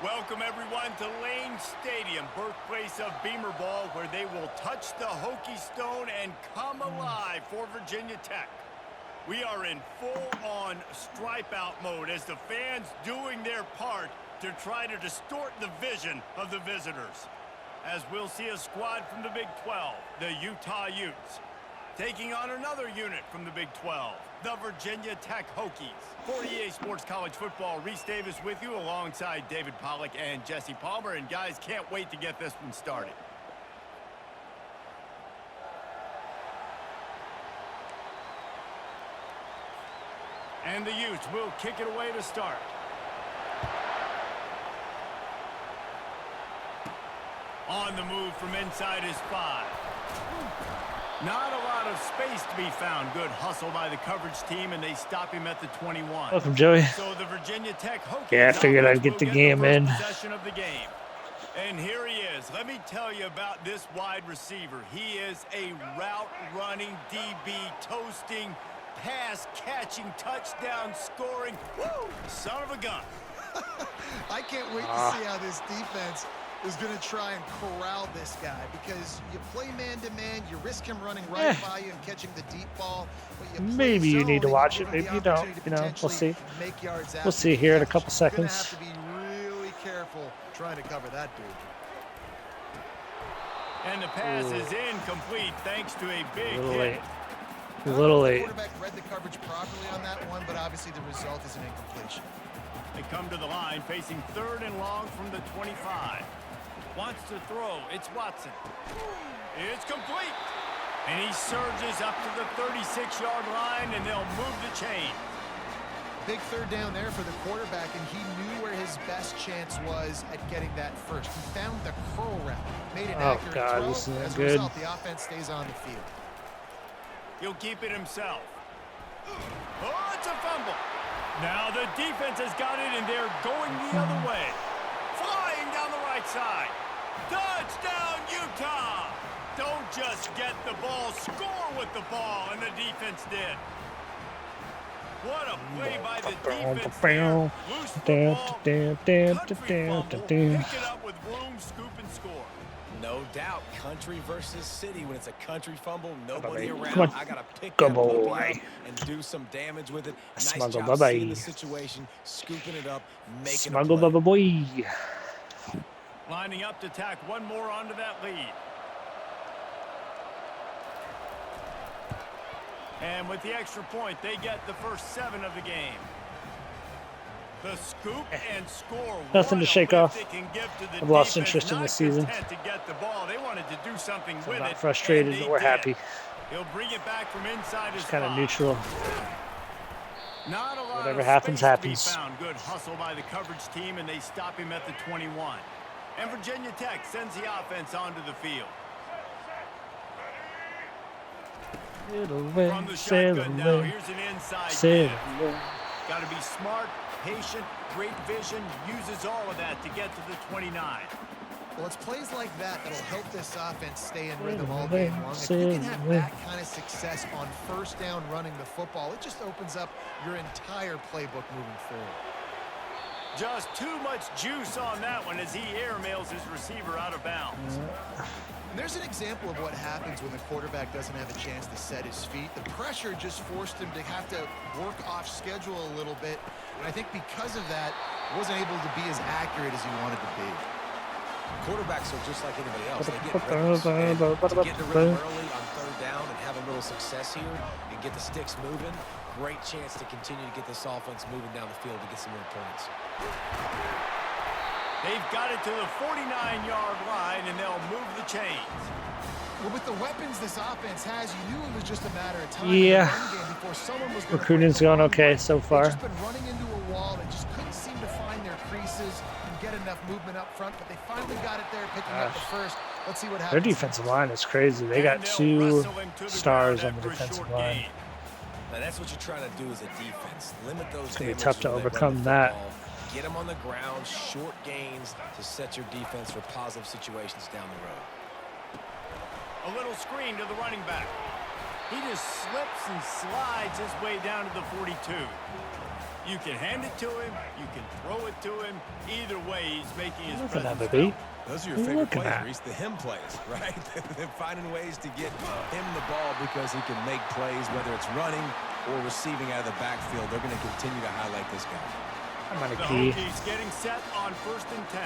Welcome, everyone, to Lane Stadium, birthplace of Beamer Ball, where they will touch the Hokie Stone and come alive for Virginia Tech. We are in full-on stripe-out mode as the fans doing their part to try to distort the vision of the visitors. As we'll see a squad from the Big 12, the Utah Utes, taking on another unit from the Big 12, the Virginia Tech Hokies. For EA Sports College Football, Reese Davis with you alongside David Pollack and Jesse Palmer. And guys, can't wait to get this one started. And the Utes will kick it away to start. On the move from inside his 5. Not a lot of space to be found. Good hustle by the coverage team, and they stop him at the 21. Welcome, Joey. So the Virginia Tech Hokies, yeah, I figured I'd get the game in. Possession of the game. And here he is. Let me tell you about this wide receiver. He is a route-running DB, toasting, pass-catching, touchdown-scoring. Woo! Son of a gun. I can't wait to see how this defense is going to try and corral this guy, because you play man-to-man, you risk him running right by you and catching the deep ball. But maybe you need to watch it, maybe you don't. You know, we'll see. We'll see here in a couple seconds. You're going to have to be really careful trying to cover that dude. And the pass is incomplete thanks to a big hit. A little late. The quarterback read the coverage properly on that one, but obviously the result is an incompletion. They come to the line facing 3rd and long from the 25. Wants to throw. It's Watson. It's complete. And he surges up to the 36-yard line, and they'll move the chain. Big 3rd down there for the quarterback, and he knew where his best chance was at getting that first. He found the curl route, made an accurate throw. This is As a good. result, the offense stays on the field. He'll keep it himself. Oh, it's a fumble. Now the defense has got it, and they're going the other way. Flying down the right side. Touchdown, Utah! Don't just get the ball, score with the ball, and the defense did. What a play by the defense there. Loose football, country fumble, pick it up with room, scoop, and score. No doubt, country versus city. When it's a country fumble, nobody around. Come on. I gotta pick Go that puppy boy. up and do some damage with it. Nice Smuggle job bye-bye. seeing the situation, scooping it up, making Smuggle a play. bubba boy. Lining up to tack one more onto that lead. And with the extra point, they get the first 7 of the game. The scoop and score. Nothing to shake off. I've lost defense. interest in Not this season. content to get the ball. They wanted to do something So with I'm not it, frustrated, and but they we're did. happy. He'll bring it back from inside his Just kind of 5. neutral. Not a lot Whatever of happens, space to be happens. found. Good hustle by the coverage team, and they stop him at the 21. And Virginia Tech sends the offense onto the field. From the shotgun now, here's an inside give. Got to be smart, patient, great vision, uses all of that to get to the 29. Well, it's plays like that that'll help this offense stay in rhythm all game long. If you can have that kind of success on 1st down running the football, it just opens up your entire playbook moving forward. Just too much juice on that one as he airmails his receiver out of bounds. There's an example of what happens when the quarterback doesn't have a chance to set his feet. The pressure just forced him to have to work off schedule a little bit. And I think because of that, wasn't able to be as accurate as he wanted to be. Quarterbacks are just like anybody else. They get rhythms. And to get the rhythm early on 3rd down and have a little success here and get the sticks moving, great chance to continue to get this offense moving down the field to get some more points. They've got it to the 49-yard line, and they'll move the chains. Well, with the weapons this offense has, you knew it was just a matter of time. Yeah. In the run game before someone was gonna Recruiting's going okay so far. They've just been running into a wall. They just couldn't seem to find their creases and get enough movement up front, but they finally got it there, picking up the first. Let's see what happens. Their defensive line is crazy. They got 2 stars on the defensive line. Now that's what you're trying to do as a defense. Limit those. It's going to be tough to overcome that. Get them on the ground, short gains to set your defense for positive situations down the road. A little screen to the running back. He just slips and slides his way down to the 42. You can hand it to him. You can throw it to him. Either way, he's making his Look at that, presence baby. felt. Those are your What are you favorite looking plays, at? Reese, the him plays, right? They're finding ways to get him the ball because he can make plays, whether it's running or receiving out of the backfield. They're going to continue to highlight this guy. I'm on a The key. Hokies getting set on 1st and 10.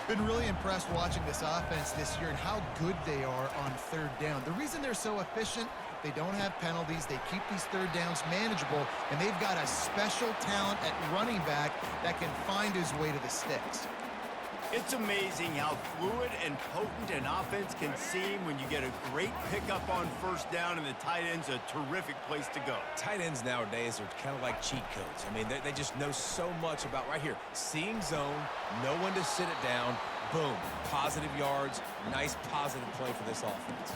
Been really impressed watching this offense this year and how good they are on 3rd down. The reason they're so efficient, they don't have penalties. They keep these 3rd downs manageable, and they've got a special talent at running back that can find his way to the sticks. It's amazing how fluid and potent an offense can seem when you get a great pickup on 1st down, and the tight end's a terrific place to go. Tight ends nowadays are kind of like cheat codes. I mean, they just know so much about right here. Seeing zone, know when to sit it down, boom, positive yards, nice positive play for this offense.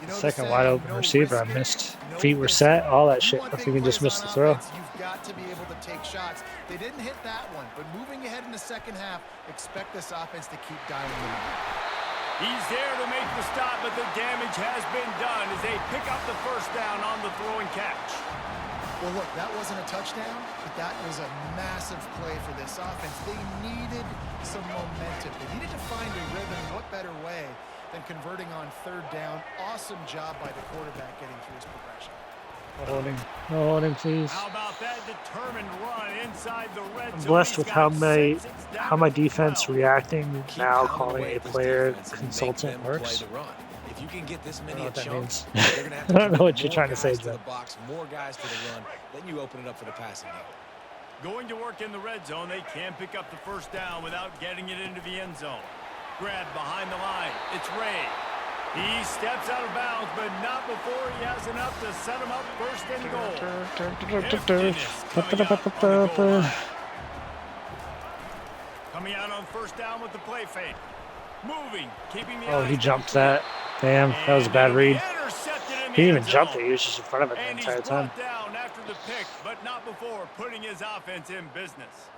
You know, Second wide open receiver I missed. Feet were set, all that shit. If you can just miss the throw. You've got to be able to take shots. They didn't hit that one, but moving ahead in the 2nd half, expect this offense to keep dialing them up. He's there to make the stop, but the damage has been done as they pick up the 1st down on the throw and catch. Well, look, that wasn't a touchdown, but that was a massive play for this offense. They needed some momentum. They needed to find a rhythm. What better way than converting on 3rd down? Awesome job by the quarterback getting through his progression. No holding, please. How about that determined run inside the red zone? I'm blessed with how He's got my 6. It's down to defense 12. reacting Keep now, pounding calling away a at this player defense and make consultant them play works. the run. If you can get this I many don't know what that chunks, means. they're gonna have I to don't know commit what you're more trying to say, guys to Joe. the box, more guys to the run. Then you open it up for the passing game. Going to work in the red zone, they can pick up the 1st down without getting it into the end zone. Grabbed behind the line. It's Ray. He steps out of bounds, but not before he has enough to set him up 1st and goal. Heftiness coming out on the goal line. Coming out on 1st down with the play fake. Moving, keeping the Oh, eyes he on jumped the that. Damn, that was a bad it'll be read. intercepted in the He didn't even end jump zone. it. He was just in front of it the And he's entire time. brought down after the pick, but not before putting his offense in business.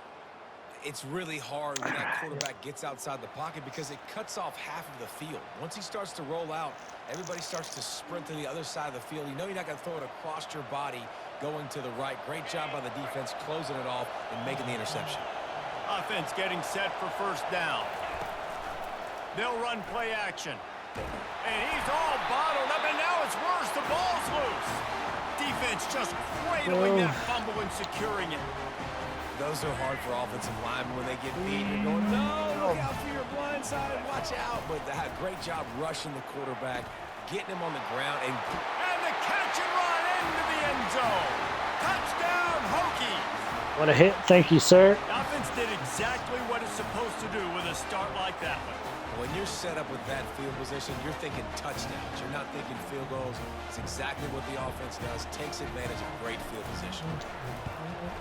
It's really hard when that quarterback gets outside the pocket because it cuts off half of the field. Once he starts to roll out, everybody starts to sprint to the other side of the field. You know you're not going to throw it across your body going to the right. Great job by the defense closing it off and making the interception. Offense getting set for 1st down. They'll run play action. And he's all bottled up, and now it's worse. The ball's loose. Defense just cradling that fumble and securing it. Those are hard for offensive linemen when they get beat. You're going, no, look out for your blind side, watch out. But that great job rushing the quarterback, getting him on the ground. And the catch and run into the end zone. Touchdown, Hokies. What a hit. Thank you, sir. The offense did exactly what it's supposed to do with a start like that one. when you're set up with that field position, you're thinking touchdowns. You're not thinking field goals. It's exactly what the offense does. Takes advantage of great field position.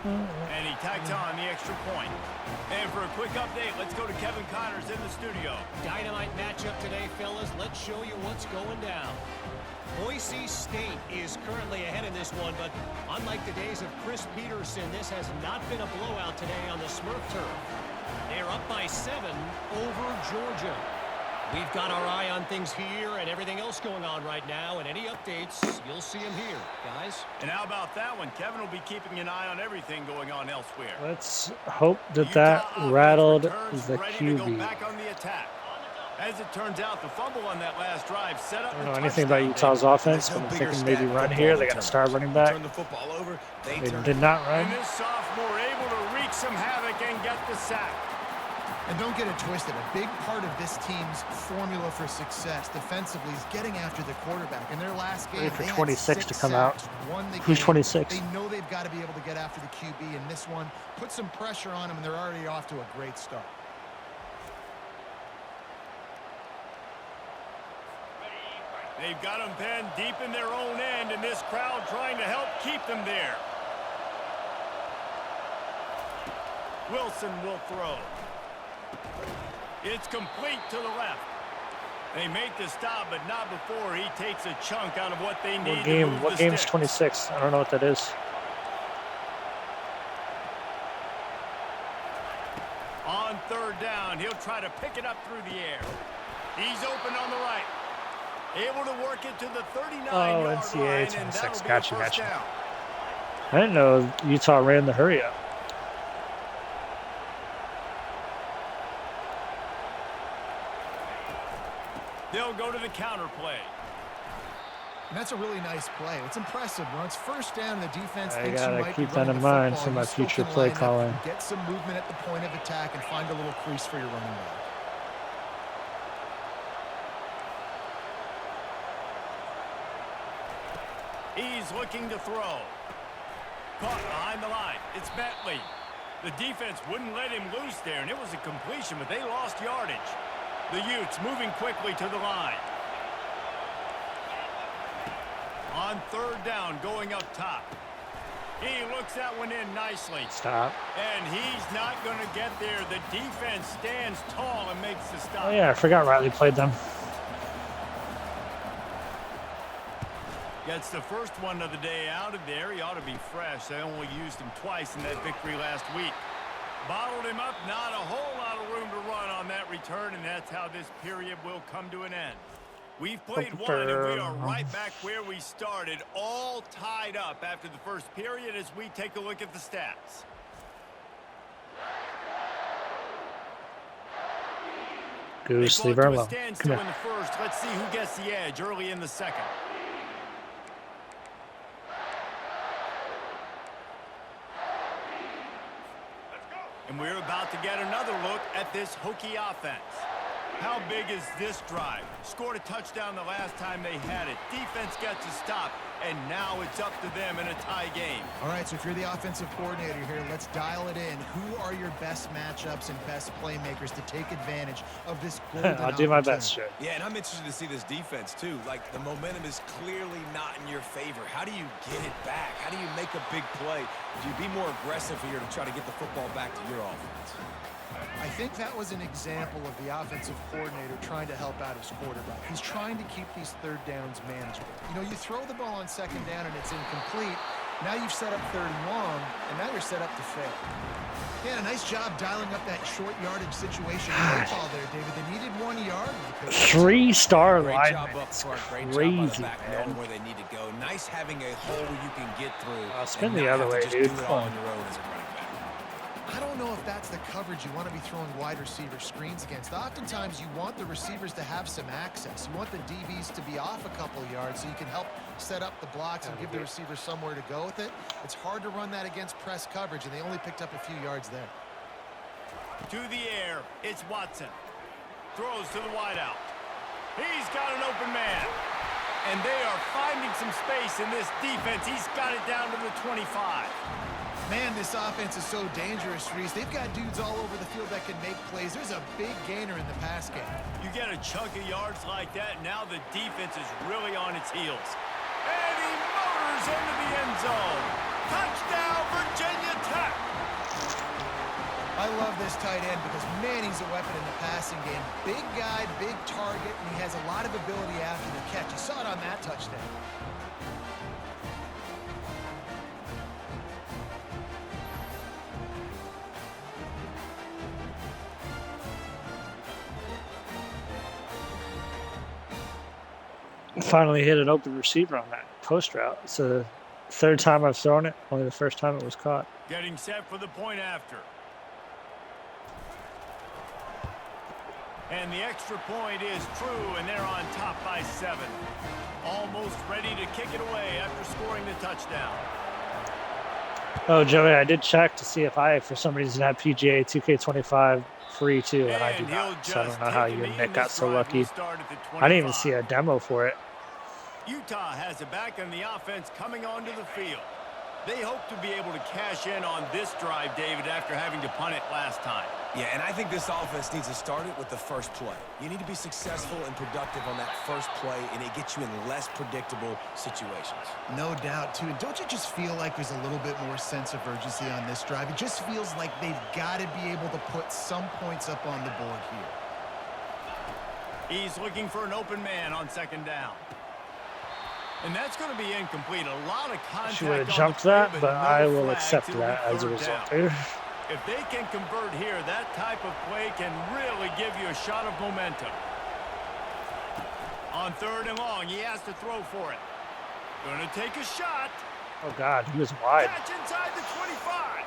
And he tags on the extra point. And for a quick update, let's go to Kevin Connors in the studio. Dynamite matchup today, fellas. Let's show you what's going down. Boise State is currently ahead in this one, but unlike the days of Chris Peterson, this has not been a blowout today on the Smurf turf. They're up by 7 over Georgia. We've got our eye on things here and everything else going on right now, and any updates, you'll see them here, guys. And how about that one? Kevin will be keeping an eye on everything going on elsewhere. Let's hope that Utah that offense rattled returns, the ready to go QB. back on the attack. As it turns out, the fumble on that last drive set up I don't know the anything about touchdown. Utah's offense, but I'm thinking maybe run here. They got to start running back. Turn the football over. They They turn did not run. And this sophomore able to wreak some havoc and get the sack. And don't get it twisted. A big part of this team's formula for success defensively is getting after the quarterback. In their last game, Wait for they had 26 to 6 come out. sacks, won the Who's game. 26? They know they've got to be able to get after the QB, and this one put some pressure on them, and they're already off to a great start. They've got them penned deep in their own end, and this crowd trying to help keep them there. Wilson will throw. It's complete to the left. They make the stop, but not before he takes a chunk out of what they need to move What the game is sticks. 26? I don't know what that is. On third down, he'll try to pick it up through the air. He's open on the right. Able to work it to the 39-yard NCAA line, and 26. that'll be a Gotcha, first gotcha. down. I didn't know Utah ran the hurry up. They'll go to the counter play. And that's a really nice play. It's impressive. When it's first down, the defense I thinks you gotta might keep be that running in the mind football. for my You still future can play line up, calling. get some movement at the point of attack and find a little crease for your running back. He's looking to throw. Caught behind the line. It's Bentley. The defense wouldn't let him loose there, and it was a completion, but they lost yardage. The Utes moving quickly to the line. On third down, going up top. He looks that one in nicely. Stop. And he's not going to get there. The defense stands tall and makes the stop. Oh yeah, I forgot Riley played them. Gets the first one of the day out of there. He ought to be fresh. They only used him twice in that victory last week. Bottled him up. Not a whole lot of room to run on that return, and that's how this period will come to an end. We've played one, and we are right back where we started, all tied up after the first period as we take a look at the stats. Goose, leave her alone. Come here. In the first. Let's see who gets the edge early in the second. And we're about to get another look at this Hokie offense. How big is this drive? Scored a touchdown the last time they had it. Defense gets a stop, and now it's up to them in a tie game. All right, so if you're the offensive coordinator here, let's dial it in. Who are your best matchups and best playmakers to take advantage of this golden I'll do my best, sure. Yeah, and I'm interested to see this defense, too. Like, the momentum is clearly not in your favor. How do you get it back? How do you make a big play? Do you be more aggressive here to try to get the football back to your offense? I think that was an example of the offensive coordinator trying to help out his quarterback. He's trying to keep these third downs manageable. You know, you throw the ball on second down and it's incomplete. Now you've set up third and long, and now you're set up to fail. Yeah, a nice job dialing up that short yardage situation. Ball there, David. They needed 1 yard. 3-star Great line. job up front. Great Crazy, job by the back, man. knowing where they need to go. Nice having a hole you can get through. Spin and the not other have to way, just dude. do it Come all on. on your own as a running back. I don't know if that's the coverage you want to be throwing wide receiver screens against. Oftentimes, you want the receivers to have some access. You want the DBs to be off a couple of yards so you can help set up the blocks and give the receivers somewhere to go with it. It's hard to run that against press coverage, and they only picked up a few yards there. To the air, it's Watson. Throws to the wideout. He's got an open man. And they are finding some space in this defense. He's got it down to the 25. Man, this offense is so dangerous, Reese. They've got dudes all over the field that can make plays. There's a big gainer in the pass game. You get a chunk of yards like that, now the defense is really on its heels. And he motors into the end zone. Touchdown, Virginia Tech. I love this tight end because, man, he's a weapon in the passing game. Big guy, big target, and he has a lot of ability after the catch. You saw it on that touchdown. Finally hit an open receiver on that post route. It's the third time I've thrown it. Only the first time it was caught. Getting set for the point after. And the extra point is true, and they're on top by 7. Almost ready to kick it away after scoring the touchdown. Oh, Joey, I did check to see if I, for some reason, had PGA 2K25 free too, and I do not. So I don't know how you and Nick got so lucky. I didn't even see a demo for it. Utah has it back on the offense coming onto the field. They hope to be able to cash in on this drive, David, after having to punt it last time. Yeah, and I think this offense needs to start it with the first play. You need to be successful and productive on that first play, and it gets you in less predictable situations. No doubt, too. And don't you just feel like there's a little bit more sense of urgency on this drive? It just feels like they've got to be able to put some points up on the board here. He's looking for an open man on second down. And that's going to be incomplete. A lot of contact. She would have jumped that, but I will accept that as a result, dude. If they can convert here, that type of play can really give you a shot of momentum. On third and long, he has to throw for it. Going to take a shot. Oh, God, he was wide. Catch inside the 25.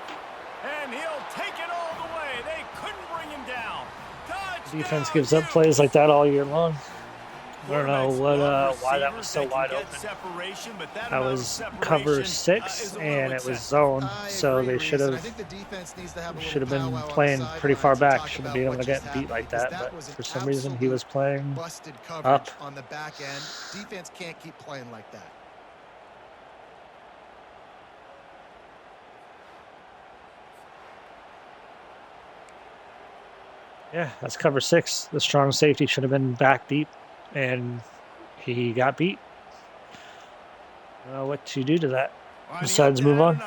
And he'll take it all the way. They couldn't bring him down. Touchdown, Defense gives up plays like that all year long. I don't know why that was so wide open. That was cover 6 and it was zone, so they should have been playing pretty far back. Shouldn't be able to get beat like that, but for some reason he was playing up. On the back end, defense can't keep playing like that. Yeah, that's cover 6. The strong safety should have been back deep, and he got beat. I don't know what to do to that besides move on.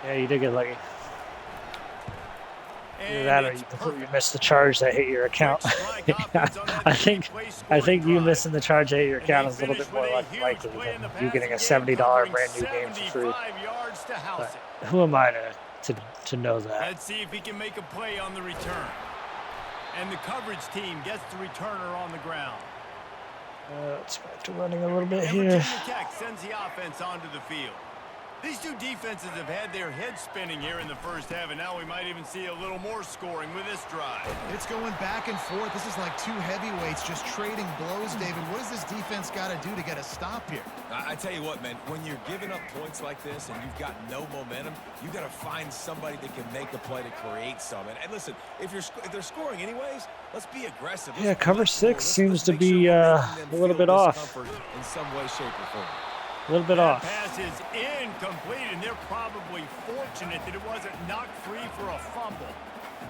Yeah, you did get lucky. Either that or you completely missed the charge that hit your account. I think you missing the charge that hit your account is a little bit more likely than you getting a $70 brand new game for free. But who am I to know that? Let's see if he can make a play on the return. And the coverage team gets the returner on the ground. Let's back to running a little bit here. Virginia Tech sends the offense onto the field. These two defenses have had their heads spinning here in the first half, and now we might even see a little more scoring with this drive. It's going back and forth. This is like two heavyweights just trading blows, David. What does this defense got to do to get a stop here? I tell you what, man, when you're giving up points like this and you've got no momentum, you got to find somebody that can make a play to create some. And listen, if they're scoring anyways, let's be aggressive. Yeah, cover 6 seems to be a little bit off. In some way, shape, or form. A little bit off. Pass is incomplete, and they're probably fortunate that it wasn't knocked free for a fumble.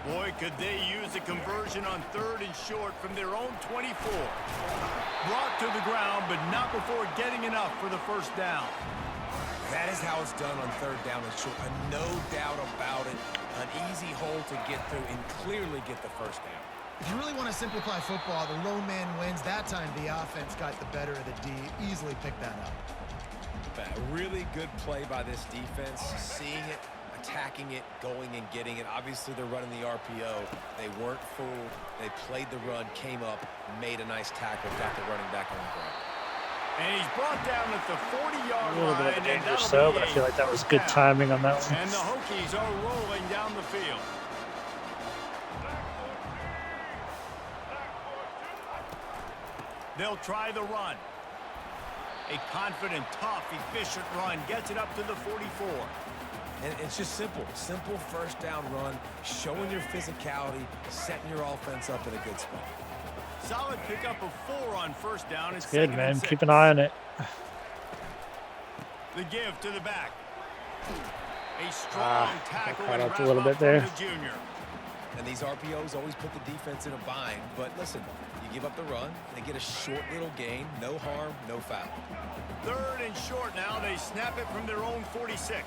Boy, could they use a conversion on 3rd and short from their own 24. Brought to the ground, but not before getting enough for the first down. That is how it's done on 3rd down and short. No doubt about it. An easy hole to get through and clearly get the first down. If you really want to simplify football, the lone man wins. That time the offense got the better of the D. Easily picked that up. A really good play by this defense, seeing it, attacking it, going and getting it. Obviously, they're running the RPO. They weren't fooled. They played the run, came up, made a nice tackle, got the running back on the ground. And he's brought down at the 40-yard line. A little bit of a danger so, but I feel like that was good timing on that one. And the Hokies are rolling down the field. They'll try the run. A confident, tough, efficient run gets it up to the 44. And it's just simple. Simple first down run, showing your physicality, setting your offense up in a good spot. Solid pickup of 4 on first down. It's good, man. Keep an eye on it. The give to the back. A strong tackle caught and up a little bit there. The junior. And these RPOs always put the defense in a bind. But listen, you give up the run, they get a short little gain, no harm, no foul. 3rd and short now. They snap it from their own 46.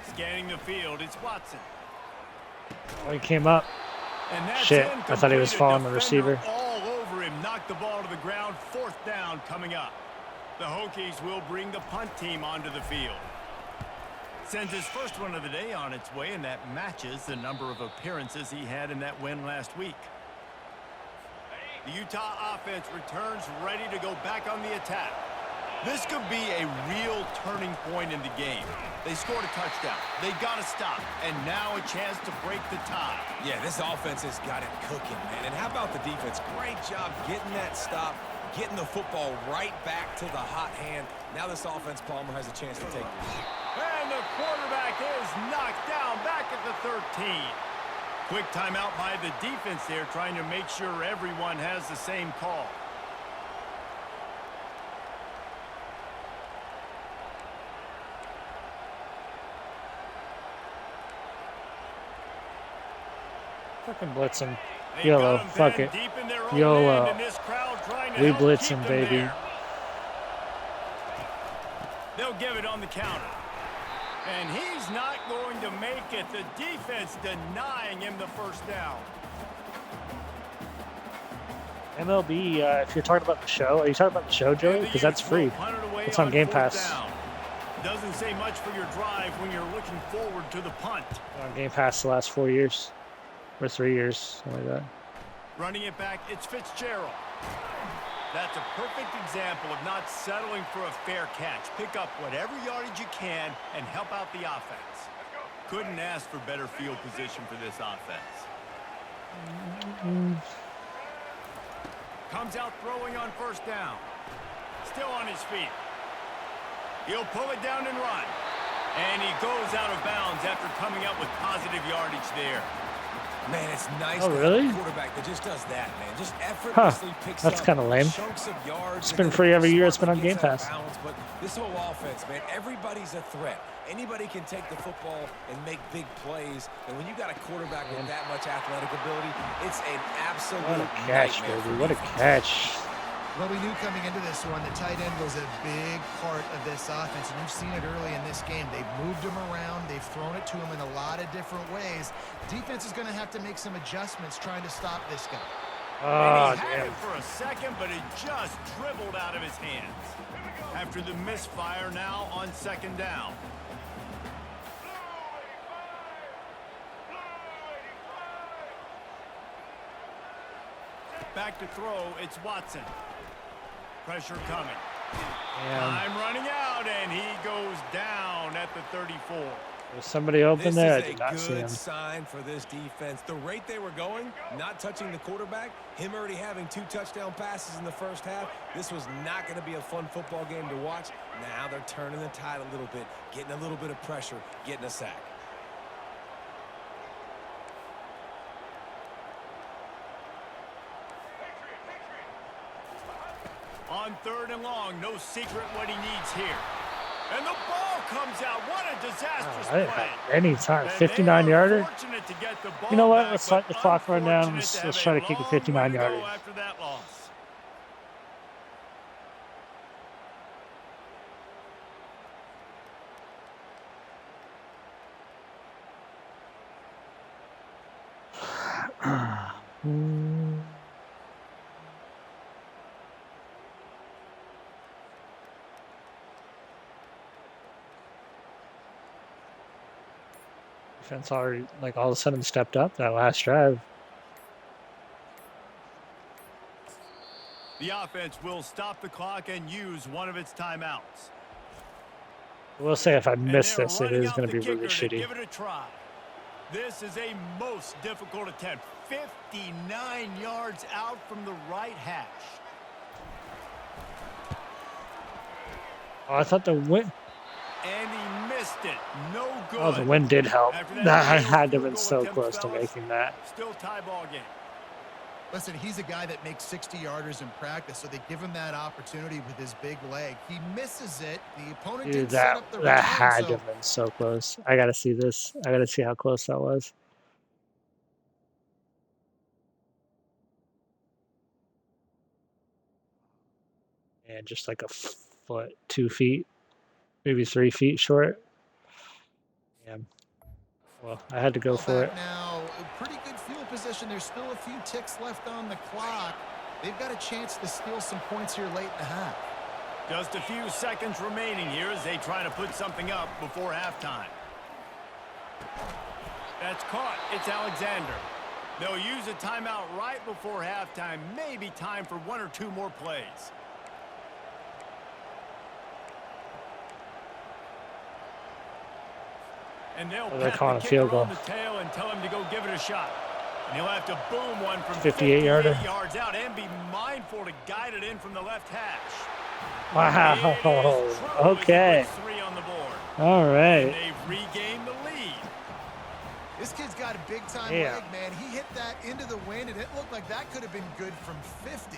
Scanning the field, it's Watson. Oh, he came up. And that's shit, I thought he was following the receiver. All over him, knocked the ball to the ground. 4th down coming up. The Hokies will bring the punt team onto the field. Sends his first one of the day on its way, and that matches the number of appearances he had in that win last week. The Utah offense returns ready to go back on the attack. This could be a real turning point in the game. They scored a touchdown. They got to stop, and now a chance to break the tie. Yeah, this offense has got it cooking, man. And how about the defense? Great job getting that stop, getting the football right back to the hot hand. Now this offense, Palmer, has a chance to take it. And the quarterback is knocked down back at the 13. Quick timeout by the defense there, trying to make sure everyone has the same call. Fucking blitz him. YOLO. Fuck it. YOLO. We blitz him, baby. They'll give it on the counter. And he's not going to make it. The defense denying him the first down. MLB, if you're talking about the show, are you talking about the show, Joey? Because that's free. It's on Game Pass. Doesn't say much for your drive when you're looking forward to the punt. On Game Pass the last 4 years. Or 3 years, something like that. Running it back, it's Fitzgerald. That's a perfect example of not settling for a fair catch. Pick up whatever yardage you can and help out the offense. Couldn't ask for better field position for this offense. Comes out throwing on first down. Still on his feet. He'll pull it down and run. And he goes out of bounds after coming up with positive yardage there. Man, it's nice to have have a quarterback that just does that, man. Just effortlessly picks that's up kind of lame. chunks of yards. It's been free every year. It's been on Game Pass. But this whole offense, man, everybody's a threat. Anybody can take the football and make big plays. And when you got a quarterback with that much athletic ability, it's an absolute What a catch, nightmare baby. for What a defense. catch. Well, we knew coming into this one, the tight end was a big part of this offense, and you've seen it early in this game. They've moved him around. They've thrown it to him in a lot of different ways. Defense is going to have to make some adjustments trying to stop this guy. Oh, And he had damn. it for a second, but it just dribbled out of his hands. After the misfire now on second down. Back to throw, it's Watson. Pressure coming. Time running out, and he goes down at the 34. There's somebody open there. I This is did not a see him. good sign for this defense. The rate they were going, not touching the quarterback, him already having 2 touchdown passes in the first half. This was not going to be a fun football game to watch. Now they're turning the tide a little bit, getting a little bit of pressure, getting a sack. On third and long, no secret what he needs here. And the ball comes out. What a disastrous I didn't play. have any time. And 59-yarder. fortunate to get the ball You know what? back, Let's but let the clock run down. unfortunate Let's have try a to kick a long way 59 to go yarder. after that loss. Defense already, like, all of a sudden stepped up that last drive. The offense will stop the clock and use one of its timeouts. I will say if I And miss they're this, it running is out going the to be really kicker to shitty. Give it a try. This is a most difficult attempt. 59 yards out from the right hash. Oh, I thought the wind. And he missed it. No good. Oh, the wind did help. After That failed had to have field been goal so attempt, close to fellas, making that. Still tie ball game. Listen, he's a guy that makes 60-yarders in practice, so they give him that opportunity with his big leg. He misses it. The opponent Dude, didn't set that up the that return, had to so have been so close. I got to see this. I got to see how close that was. And just like a foot, 2 feet, maybe 3 feet short. Yeah. Well, I had to go for it. now, a pretty good field position. There's still a few ticks left on the clock. They've got a chance to steal some points here late in the half. Just a few seconds remaining here as they try to put something up before halftime. That's caught. It's Alexander. They'll use a timeout right before halftime. Maybe time for 1 or 2 more plays. And they'll they're pat calling the a field kicker goal. on the tail and tell him to go give it a shot. And he'll have to boom one from 58 yarder. yards out and be mindful to guide it in from the left hash. Wow. It is true Okay. as he puts 3 on the board. All And right. they've regained the lead. This kid's got a big-time Yeah. leg, man. He hit that into the wind, and it looked like that could have been good from 50.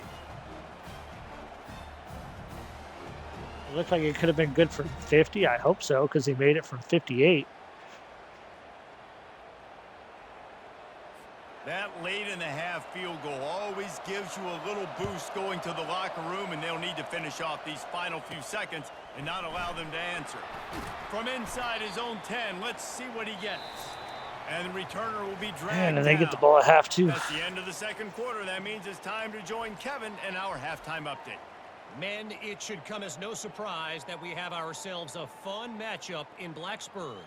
It looked like it could have been good for 50. I hope so, because he made it from 58. That late in the half field goal always gives you a little boost going to the locker room, and they'll need to finish off these final few seconds and not allow them to answer. From inside his own 10, let's see what he gets. And the returner will be dragged Man, and they get the down. ball at half, too. That's the end of the second quarter. That means it's time to join Kevin and our halftime update. Men, it should come as no surprise that we have ourselves a fun matchup in Blacksburg.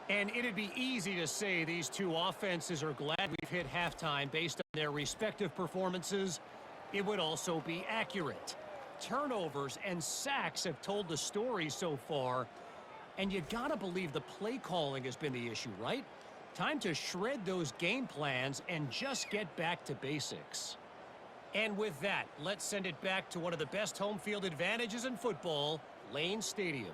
And it'd be easy to say these two offenses are glad we've hit halftime based on their respective performances. It would also be accurate. Turnovers and sacks have told the story so far. And you gotta believe the play calling has been the issue, right? Time to shred those game plans and just get back to basics. And with that, let's send it back to one of the best home field advantages in football, Lane Stadium.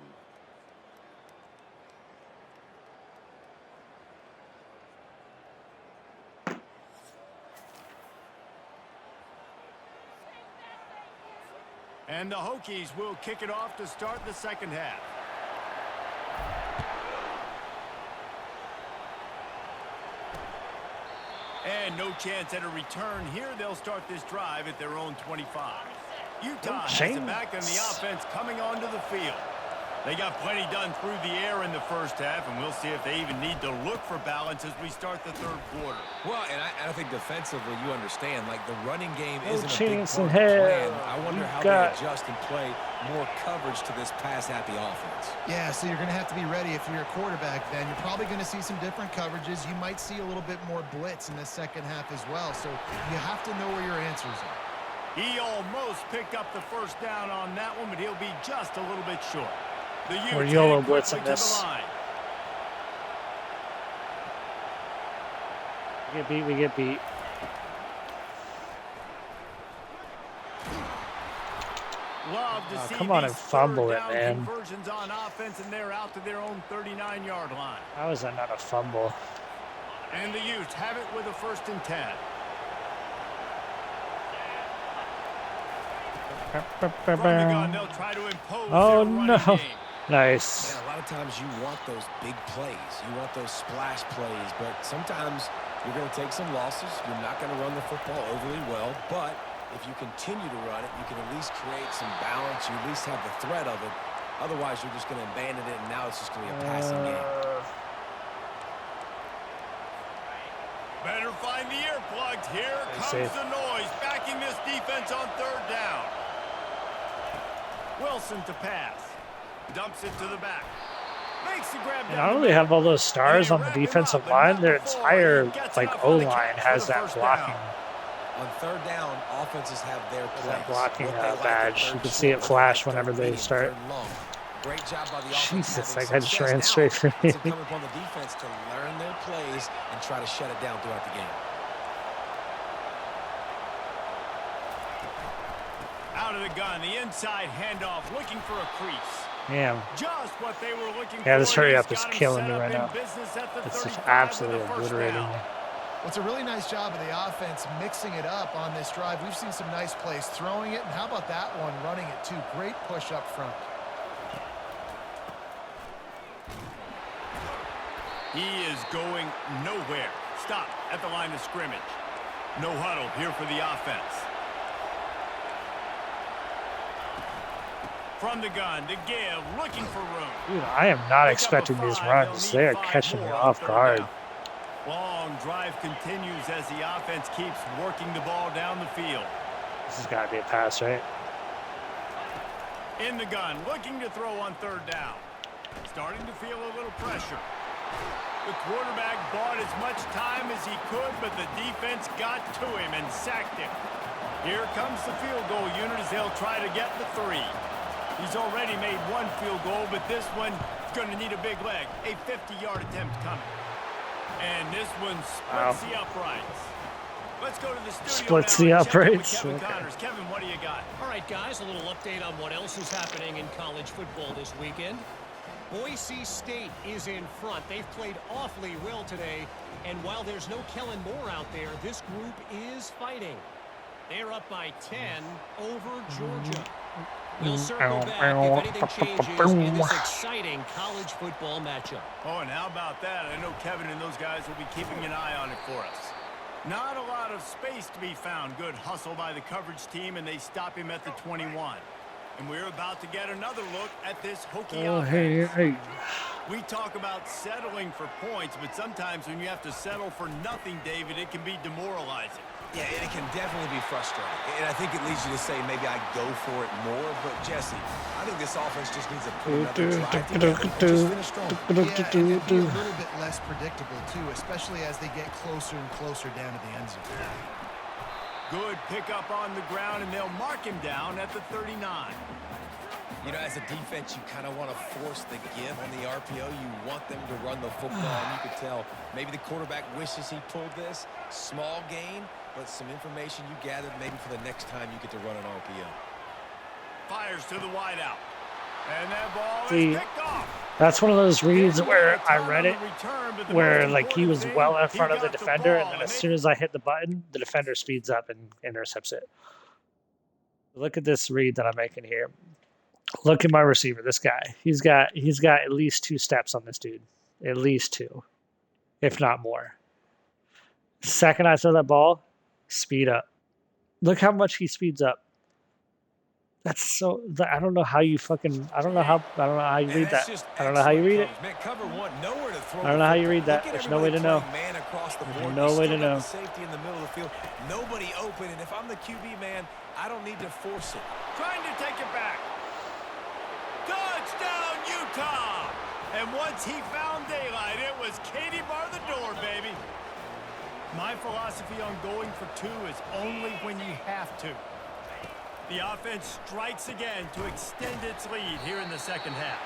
And the Hokies will kick it off to start the second half. And no chance at a return here. They'll start this drive at their own 25. Utah has it back on the offense coming onto the field. They got plenty done through the air in the first half, and we'll see if they even need to look for balance as we start the third quarter. Well, and I think defensively, you understand, like the running game isn't a big chance part in of the plan. hell. I wonder how got- they adjust and play more coverage to this pass-happy offense. Yeah, so you're going to have to be ready if you're a quarterback then. You're probably going to see some different coverages. You might see a little bit more blitz in the second half as well. So you have to know where your answers are. He almost picked up the first down on that one, but he'll be just a little bit short. The Utes We're YOLO headed quickly blitzing to the this. line. We get beat. Love to see come on these and fumble third it, down man. conversions on offense, and they're out to their own 39-yard line. How is that not a fumble? And the Utes have it with a 1st and 10. From the gun, they'll try to impose Oh, their running no. game. Nice. Yeah, a lot of times you want those big plays. You want those splash plays, but sometimes you're going to take some losses. You're not going to run the football overly well, but if you continue to run it, you can at least create some balance. You at least have the threat of it. Otherwise, you're just going to abandon it, and now it's just going to be a passing game. Better find the earplugs. Here comes safe. the noise, backing this defense on 3rd down. Wilson to pass. Dumps it to the back. Makes the grab down. Not only have all those stars on the defensive line, their entire O-line has that blocking. On 3rd down, offenses have their plays. That blocking What they like badge. at You 3rd can see it short, flash what they like whenever at they 3rd medium, start. 3rd long. Great job by the offense. Jesus, having that guy just success. ran Now, straight for me. it's incumbent upon the defense to learn their plays and try to shut it down throughout the game. Out of the gun, the inside handoff, looking for a crease. Damn. Just what they were looking for. Yeah, this hurry up He's is got him killing set me up right in now. business at the It's just 35 absolutely with a first obliterating down. me. Well, it's a really nice job of the offense mixing it up on this drive. We've seen some nice plays throwing it, and how about that one running it too? Great push up front. He is going nowhere. Stop at the line of scrimmage. No huddle here for the offense. From the gun, to give, looking for room. Dude, I am not expecting these runs. They are catching me off guard. Long drive continues as the offense keeps working the ball down the field. This has got to be a pass, right? In the gun, looking to throw on 3rd down. Starting to feel a little pressure. The quarterback bought as much time as he could, but the defense got to him and sacked him. Here comes the field goal unit as they'll try to get the 3. He's already made 1 field goal, but this one is going to need a big leg. A 50-yard attempt coming. And this one splits the uprights. Let's go to the studio Splits now the and check in with uprights? Kevin Okay. Connors. Kevin, what do you got? All right, guys, a little update on what else is happening in college football this weekend. Boise State is in front. They've played awfully well today, and while there's no Kellen Moore out there, this group is fighting. They're up by 10 over Georgia. We'll circle back if anything changes in this exciting college football matchup. Oh, and how about that? I know Kevin and those guys will be keeping an eye on it for us. Not a lot of space to be found. Good hustle by the coverage team, and they stop him at the 21. And we're about to get another look at this Hokie offense. Hey. We talk about settling for points, but sometimes when you have to settle for nothing, David, it can be demoralizing. Yeah, it can definitely be frustrating. And I think it leads you to say maybe I go for it more. But, Jesse, I think this offense just needs to put another drive together and just finish strong. Yeah, and it'd be a little bit less predictable, too, especially as they get closer and closer down to the end zone. Good pickup on the ground, and they'll mark him down at the 39. You know, as a defense, you kind of want to force the give on the RPO. You want them to run the football, and you could tell maybe the quarterback wishes he pulled this. Small gain, but some information you gathered maybe for the next time you get to run an RPO. Fires to the wideout. And that ball is picked off. That's one of those reads where I read it, where like he was well in front of the defender, and then as soon as I hit the button, the defender speeds up and intercepts it. Look at this read that I'm making here. Look at my receiver, this guy. He's got at least 2 steps on this dude. At least 2, if not more. Second I throw that ball, speed up. Look how much he speeds up. That's so. I don't know how you fucking. I don't know how you read that. I don't know how you read it. I don't know how you read that. There's no way to know. There's no way to know. Safety in the middle of the field. Nobody open, and if I'm the QB man, I don't need to force it. Trying to take it back. Touchdown, Utah! And once he found daylight, it was Katie bar the door, baby. My philosophy on going for 2 is only when you have to. The offense strikes again to extend its lead here in the second half.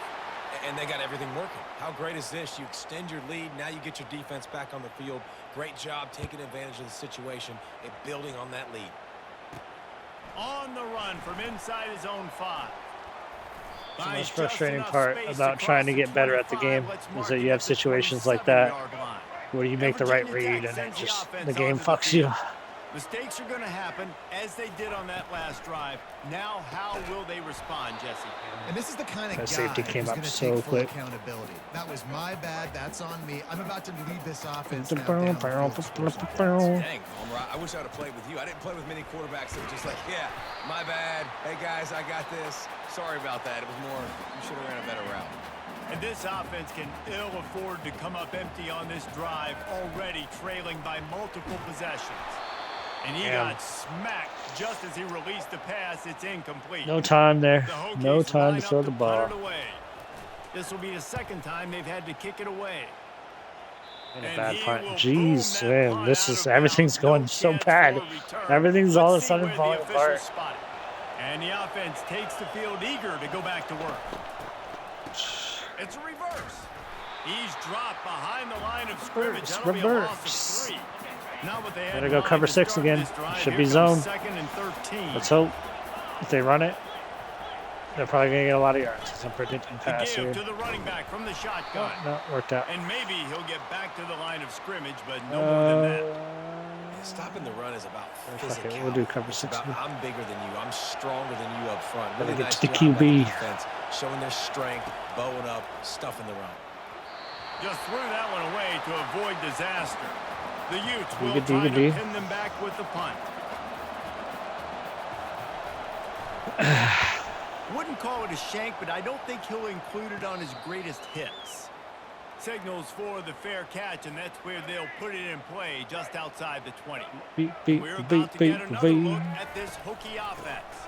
And they got everything working. How great is this? You extend your lead. Now you get your defense back on the field. Great job taking advantage of the situation and building on that lead. On the run from inside his own 5. The most frustrating part about trying to get better at the game is that you have situations like that where you make the right read and it just the game fucks you. Mistakes are going to happen, as they did on that last drive. Now, how will they respond, Jesse? And this is the kind of guy safety came up who's so take full quick. accountability. That was my bad. That's on me. I'm about to lead this offense now Dang, Homer, I wish I would have played with you. I didn't play with many quarterbacks that were just like, yeah, my bad. Hey, guys, I got this. Sorry about that. It was more, you should have ran a better route. And this offense can ill afford to come up empty on this drive, already trailing by multiple possessions. And he got smacked just as he released the pass. It's incomplete. No time there. No time to throw the ball. This will be the second time they've had to kick it away. And a bad punt. Jeez, man, this is everything's going so bad. Everything's all of a sudden falling apart. And the offense takes the field eager to go back to work. It's a reverse. He's dropped behind the line of scrimmage. That'll be a loss of 3. Better go cover 6 again. Should be zone. Let's hope. If they run it, they're probably going to get a lot of yards. I'm predicting pass here. To the running back from the shotgun. No, worked out. And maybe he'll get back to the line of scrimmage, but no more than that. Yeah, stopping the run is about physicality. Okay, we'll do cover 6. I'm bigger than you. I'm stronger than you up front. Really get nice to the QB. Defense, showing their strength, bowing up, stuffing the run. Just threw that one away to avoid disaster. The Utes will try to pin them back with the punt. Wouldn't call it a shank, but I don't think he'll include it on his greatest hits. Signals for the fair catch, and that's where they'll put it in play just outside the 20. We're about to get another look at this Hokie offense.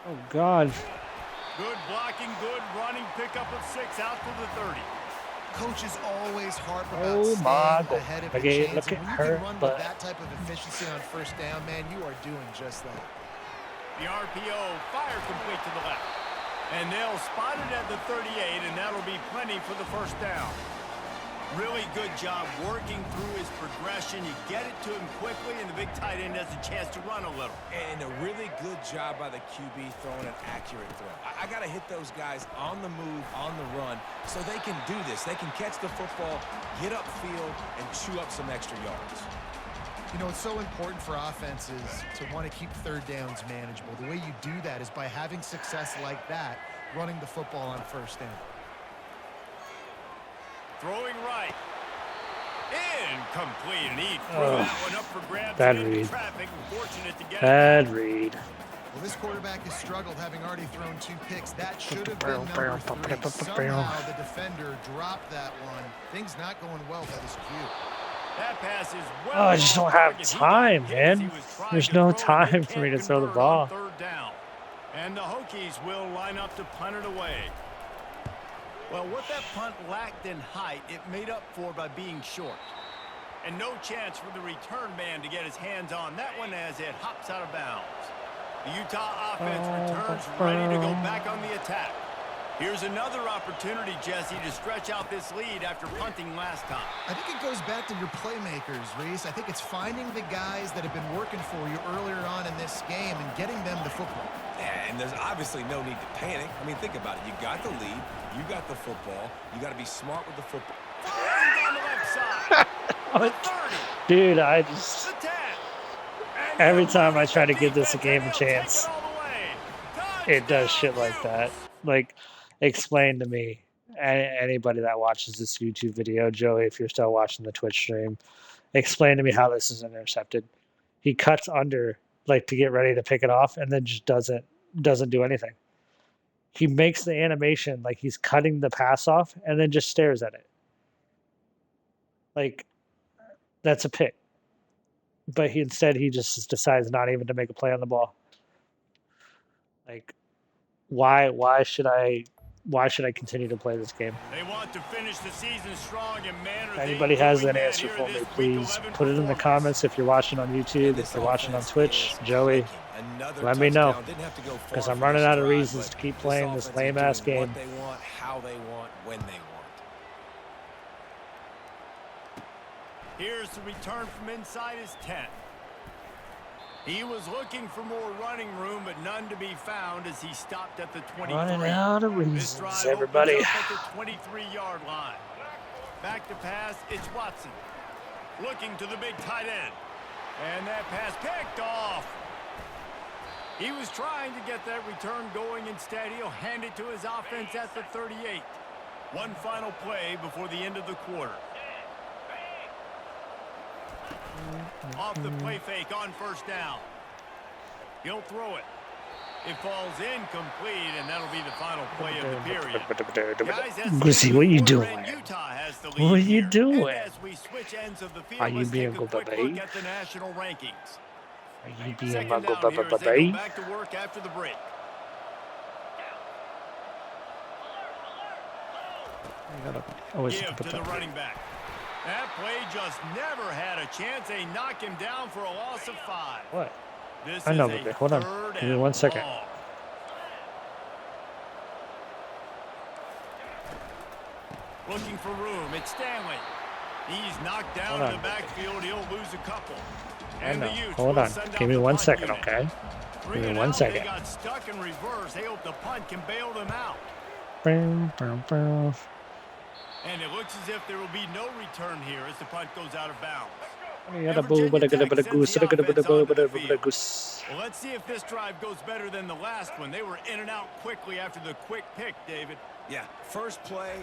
Oh, God. Good blocking, good running, pickup of 6 out to the 30. Coaches always harp about staying ahead of the chains. Look at When you her, can run with that type of efficiency on first down, man, you are doing just that. The RPO fire complete to the left. And they'll spot it at the 38, and that'll be plenty for the first down. Really good job working through his progression. You get it to him quickly, and the big tight end has a chance to run a little. And a really good job by the QB throwing an accurate throw. I got to hit those guys on the move, on the run, so they can do this. They can catch the football, get upfield, and chew up some extra yards. You know, it's so important for offenses to want to keep third downs manageable. The way you do that is by having success like that, running the football on first down. Throwing right. Incomplete. And he threw that one up for grabs. Bad read. Traffic. Fortunate to get Bad read. Well, this quarterback has struggled, having already thrown 2 picks. That should have been number 3. Somehow the defender dropped that one. Things not going well by this Q. That pass is well. Oh, I just don't have time, man. There's no time for me to throw the ball. Third down. And the Hokies will line up to punt it away. Well, what that punt lacked in height, it made up for by being short. And no chance for the return man to get his hands on that one as it hops out of bounds. The Utah offense returns ready to go back on the attack. Here's another opportunity, Jesse, to stretch out this lead after punting last time. I think it goes back to your playmakers, Reese. I think it's finding the guys that have been working for you earlier on in this game and getting them the football. Yeah, and there's obviously no need to panic. I mean, think about it. You got the lead. You got the football. You got to be smart with the football. On the left side. The 30. Dude, I just... The 10. Every time I try to give this a game a chance, it does shit like that. Like, explain to me, anybody that watches this YouTube video, Joey, if you're still watching the Twitch stream, explain to me how this is intercepted. He cuts under, like, to get ready to pick it off, and then just doesn't do anything. He makes the animation like he's cutting the pass off, and then just stares at it. Like, that's a pick. But he just decides not even to make a play on the ball. Like, why should I continue to play this game? They want to finish the season strong and if anybody has an answer for me, please put it in the comments. If you're watching on YouTube, if you're watching on Twitch, Joey, let me know, because I'm running out of reasons to keep playing this lame ass game. What they want, how they want, when they want. Here's the return from inside his 10. He was looking for more running room, but none to be found as he stopped at the 23. Running out of reasons, everybody. At the 23-yard line. Back to pass, it's Watson. Looking to the big tight end. And that pass picked off. He was trying to get that return going. Instead, he'll hand it to his offense at the 38. One final play before the end of the quarter. Off the play fake on first down. He'll throw it. It falls incomplete, and that'll be the final play of the period. Guys, Grizzy, what are you doing? Utah has the lead What are you here. doing? And as we switch ends of the field, Are you let's being take a quick baby? look at the national rankings. Are you being Second my down here as they go baby? back to work after the break. Give to the running back. That play just never had a chance. They knock him down for a loss of 5. What? This I know, is a but hold on. third Give me and 1 second. long. Looking for room. It's Stanley. He's knocked down Hold in on. the backfield. He'll lose a couple. I And know. the Utes Hold will on. send Give out me the 1 punt second, unit. okay? Give Bring me it 1 out. second. They got stuck in reverse. They hope the punt can bail them out. Bow. And it looks as if there will be no return here as the punt goes out of bounds. Well, Well, let's see if this drive goes better than the last one. They were in and out quickly after the quick pick, David. Yeah, first play,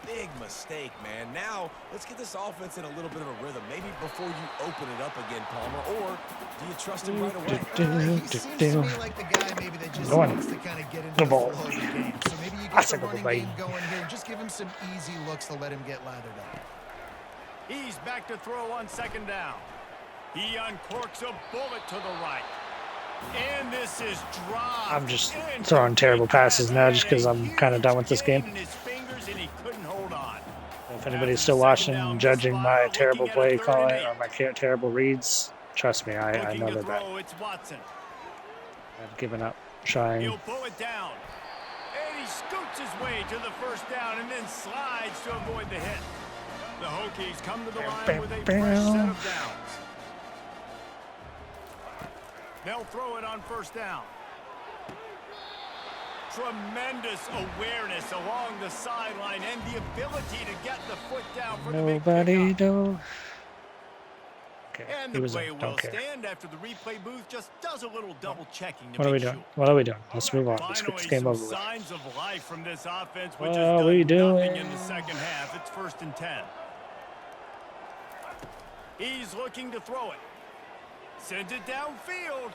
big mistake, man. Now, let's get this offense in a little bit of a rhythm. Maybe before you open it up again, Palmer, or do you trust him right away? He seems to me like the guy maybe that just wants to kind of get into the flow of the game. So maybe you get the running game going here. Just give him some easy looks to let him get lathered up. He's back to throw on second down. He uncorks a bullet to the right. And this is dropped. I'm just throwing terrible passes now just because I'm kind of done with this game. If anybody's still watching and judging my terrible play calling or my terrible reads, trust me, I know they're bad. I've given up trying. He'll pull it down. And he scoots his way to the first down and then slides to avoid the hit. The Hokies come to the line with a fresh set of downs. They'll throw it on first down. Tremendous awareness along the sideline and the ability to get the foot down for the big Nobody pickup. know. Okay, And he the was play in. will Don't care. stand after the replay booth just does a little double checking to What are we make doing? sure. What are we doing? Let's move on. Let's get this game Finally, over some with. signs of life from this offense, which What has are we done nothing doing? in the second half. It's 1st and 10. He's looking to throw it. Sends it downfield.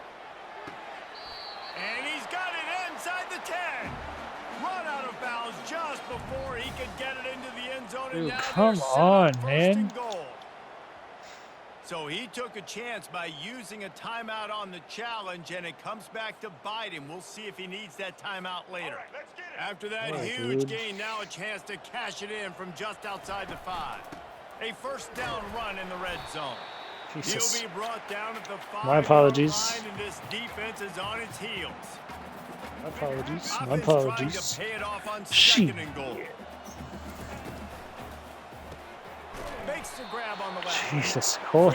And he's got it inside the 10. Run out of bounds just before he could get it into the end zone. And Dude, now come they're set on, up 1st man. and goal. So he took a chance by using a timeout on the challenge, and it comes back to bite him. We'll see if he needs that timeout later. After that All right, huge dude. gain, now a chance to cash it in from just outside the 5. A first down run in the red zone. Jesus. He'll be brought down at the 5-yard My apologies. line, and this defense is on its heels. My apologies. My Offense trying apologies. to pay it off on Shit. 2nd and goal. Makes the grab on the left. Jesus, Cole.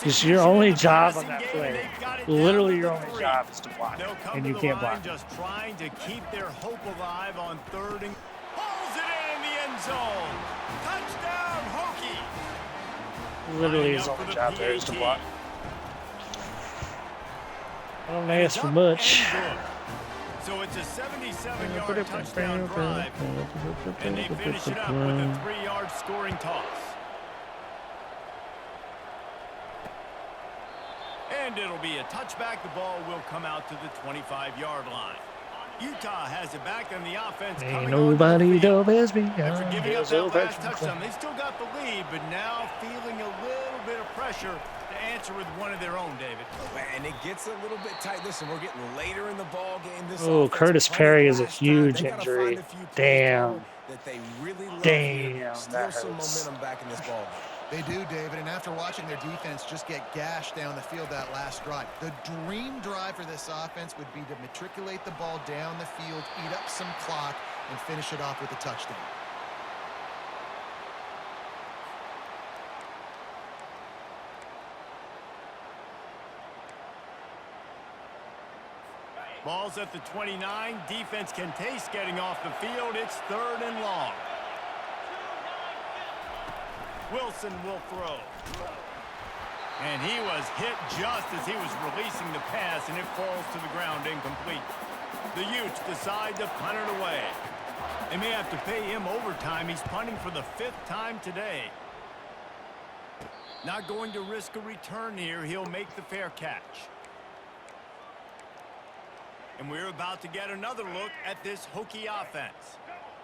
It's your only job on that play. Literally your only job is to block, and you can't block. Just trying to keep their hope alive on 3rd and pulls it in the end zone. Touchdown, Hokie. Literally his only job there is to block. I don't ask for much. So it's a 77-yard touchdown drive, and they finish it up with a 3-yard scoring toss. And it'll be a touchback. The ball will come out to the 25-yard line. Utah has it back on the offense. Ain't nobody does me. After giving up that last touchdown, they still got the lead, but now feeling a little bit of pressure to answer with one of their own, David. And it gets a little bit tight. Listen, we're getting later in the ball game. Oh, Curtis Perry is a huge injury. Damn. Damn, that some hurts. momentum back in this ball game. They do, David, and after watching their defense just get gashed down the field that last drive, the dream drive for this offense would be to matriculate the ball down the field, eat up some clock, and finish it off with a touchdown. Ball's at the 29. Defense can taste getting off the field. It's 3rd and long. Wilson will throw. And he was hit just as he was releasing the pass, and it falls to the ground incomplete. The Utes decide to punt it away. They may have to pay him overtime. He's punting for the 5th time today. Not going to risk a return here. He'll make the fair catch. And we're about to get another look at this Hokie offense.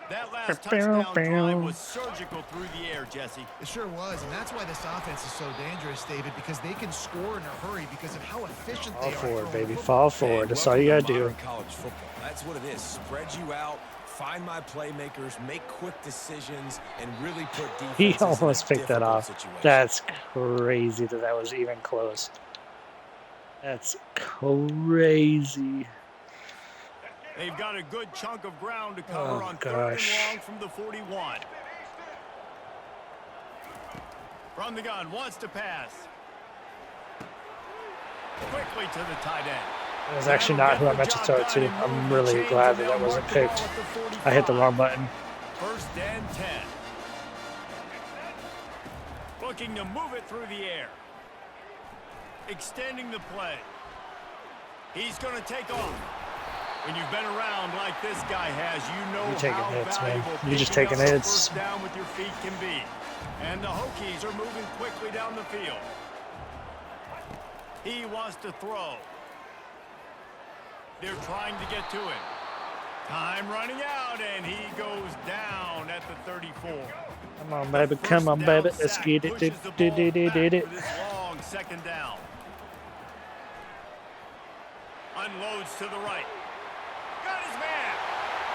That last touchdown drive was surgical through the air, Jesse. It sure was, and that's why this offense is so dangerous, David, because they can score in a hurry because of how efficient they are. Fall forward, baby. Fall forward. That's all you got to do. College football. That's what it is. Spread you out, find my playmakers, make quick decisions, and really put defense. He almost picked that off. That's crazy that was even close. That's crazy. They've got a good chunk of ground to cover on 3rd and long from the 41. From the gun, wants to pass. Quickly to the tight end. That was actually not who I meant to throw to. I'm really glad that wasn't picked. I hit the wrong button. 1st and 10. Looking to move it through the air. Extending the play. He's going to take off. When you've been around like this guy has, you know You're taking how hits, man. valuable You're just picking taking up hits. first down with your feet can be. And the Hokies are moving quickly down the field. He wants to throw. They're trying to get to it. Time running out, and he goes down at the 34. Come on, baby. Come on, baby. Let's get it. Did it. Long 2nd down. Unloads to the right. Got his man.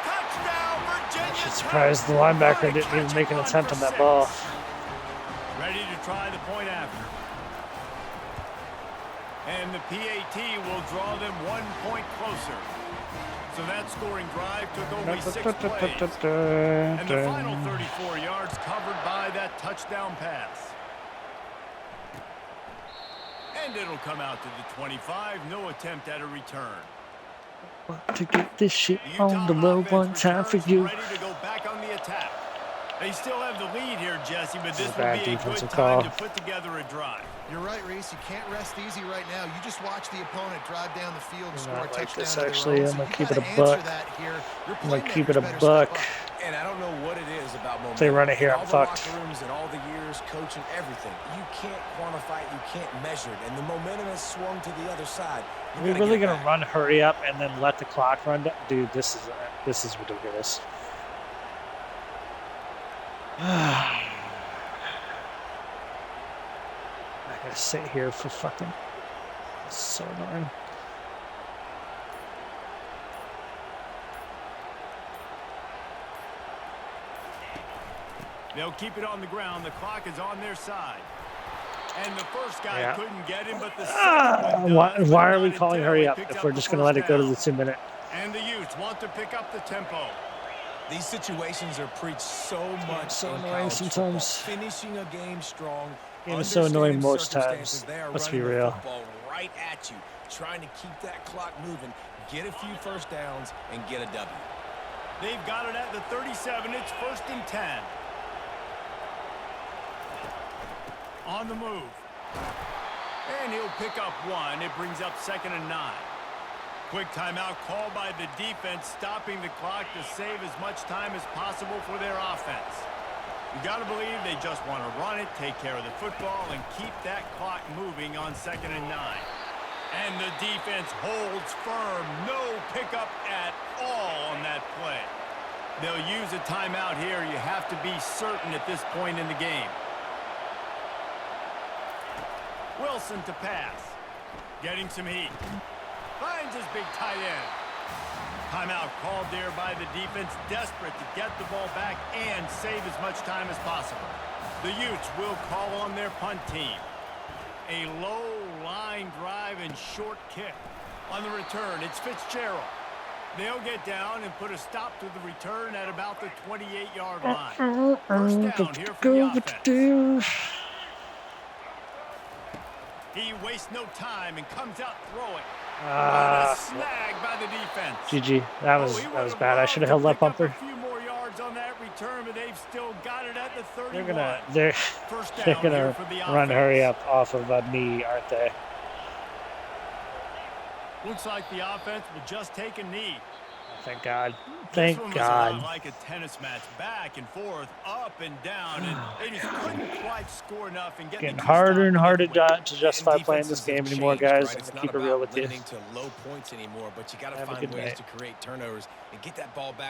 Touchdown, Virginia. I'm surprised the linebacker didn't even make an attempt on that ball. Ready to try the point after. And the PAT will draw them 1 point closer. So that scoring drive took only 6 plays. And the final 34 yards covered by that touchdown pass. And it'll come out to the 25. No attempt at a return. To get this shit on the low one time for you. Ready to go back on the attack. They still have the lead here, Jesse, but this Bad will be a good defensive time call. to put together a drive. You're right, Reese. You can't rest easy right now. You just watch the opponent drive down the field and score a Not like touchdown. this, of their actually. own. I'm So gonna you keep it a gotta answer buck. that here. Your I'm gonna keep it a playmakers better buck. step up. And I don't know what it is about momentum. If they run it here, I'm all the fucked. locker rooms and all the years, coaching, everything. You can't quantify it. You can't measure it. And the momentum has swung to the other side. Are we really gonna run hurry up and then let the clock run down? Dude, this is ridiculous. I gotta sit here for fucking so annoying. They'll keep it on the ground. The clock is on their side. And the first guy couldn't get him, but the second one does, why are we calling hurry up if we're just going to let it go to the 2 minute? And the Utes want to pick up the tempo. These situations are preached so much. So annoying sometimes. Finishing a game strong. Game is so annoying most times. Let's be real. Right at you, trying to keep that clock moving, get a few first downs, and get a W. They've got it at the 37. It's 1st and 10. On the move. And he'll pick up one. It brings up 2nd and 9. Quick timeout called by the defense, stopping the clock to save as much time as possible for their offense. You got to believe they just want to run it, take care of the football, and keep that clock moving on 2nd and 9. And the defense holds firm. No pickup at all on that play. They'll use a timeout here. You have to be certain at this point in the game. Wilson to pass. Getting some heat. Finds his big tight end. Timeout called there by the defense, desperate to get the ball back and save as much time as possible. The Utes will call on their punt team. A low line drive and short kick. On the return, it's Fitzgerald. They'll get down and put a stop to the return at about the 28-yard line. First down here for the offense. He wastes no time and comes out throwing. What a snag by the defense. GG. That was bad. I should have held that bumper. A few more yards on that return, but they've still got it at the 31. They're gonna run hurry up off of a knee, aren't they? Looks like the offense will just take a knee. Thank God. Thank this one God. was like a tennis match, back and forth, up and down, and they just couldn't quite score enough and get Getting harder and harder to justify playing this game anymore, guys. Right? Keep it real with you. To low points anymore, but you got to Have a find good ways night. to create turnovers and get that ball back